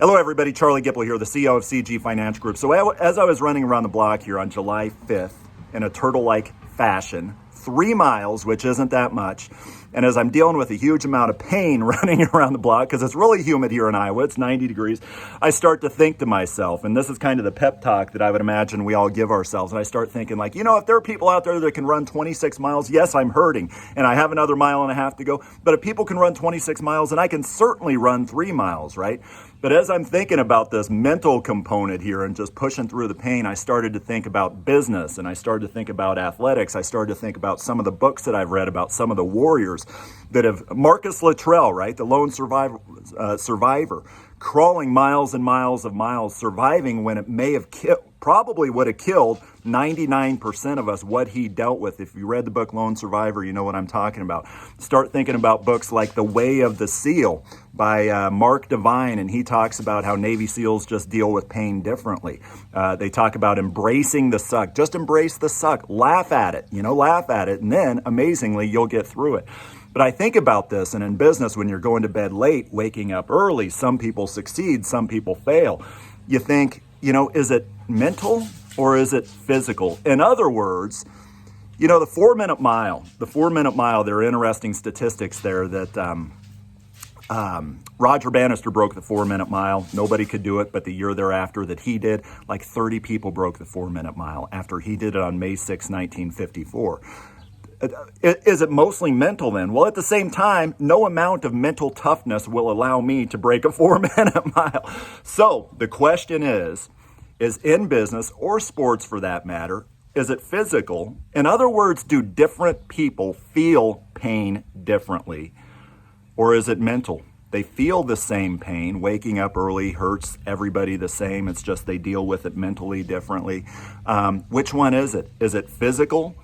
Hello, everybody. Charlie Gipple here, the CEO of CG Financial Group. So as I was running around the block here on July 5th in a turtle-like fashion, 3 miles, which isn't that much, and as I'm dealing with a huge amount of pain running around the block, because it's really humid here in Iowa, it's 90 degrees, I start to think to myself, and this is kind of the pep talk that I would imagine we all give ourselves, and I start thinking like, if there are people out there that can run 26 miles, yes, I'm hurting, and I have another mile and a half to go, but if people can run 26 miles, and I can certainly run 3 miles, right? But as I'm thinking about this mental component here and just pushing through the pain, I started to think about business and I started to think about athletics. I started to think about some of the books that I've read about some of the warriors that have, Marcus Luttrell, right? The lone survivor, crawling miles and miles of miles, surviving when it may have probably would have killed 99% of us what he dealt with. If you read the book Lone Survivor, you know what I'm talking about. Start thinking about books like The Way of the Seal by Mark Devine, and he talks about how Navy SEALs just deal with pain differently. They talk about embracing the suck. Just embrace the suck. Laugh at it, and then, amazingly, you'll get through it. But I think about this, and in business, when you're going to bed late, waking up early, some people succeed, some people fail. You think, is it mental or is it physical? In other words, the 4-minute mile, there are interesting statistics there that Roger Bannister broke the 4-minute mile. Nobody could do it, but the year thereafter that he did, like 30 people broke the 4-minute mile after he did it on May 6, 1954. Is it mostly mental then? Well, at the same time, no amount of mental toughness will allow me to break a 4-minute mile. So the question is in business or sports for that matter, is it physical? In other words, do different people feel pain differently? Or is it mental? They feel the same pain. Waking up early hurts everybody the same. It's just they deal with it mentally differently. Which one is it? Is it physical?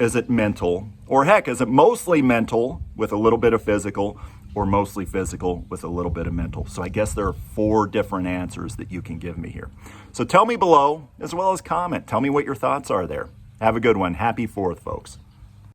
Is it mental? Or heck, is it mostly mental with a little bit of physical, or mostly physical with a little bit of mental? So I guess there are 4 different answers that you can give me here. So tell me below, as well as comment. Tell me what your thoughts are there. Have a good one. Happy 4th, folks.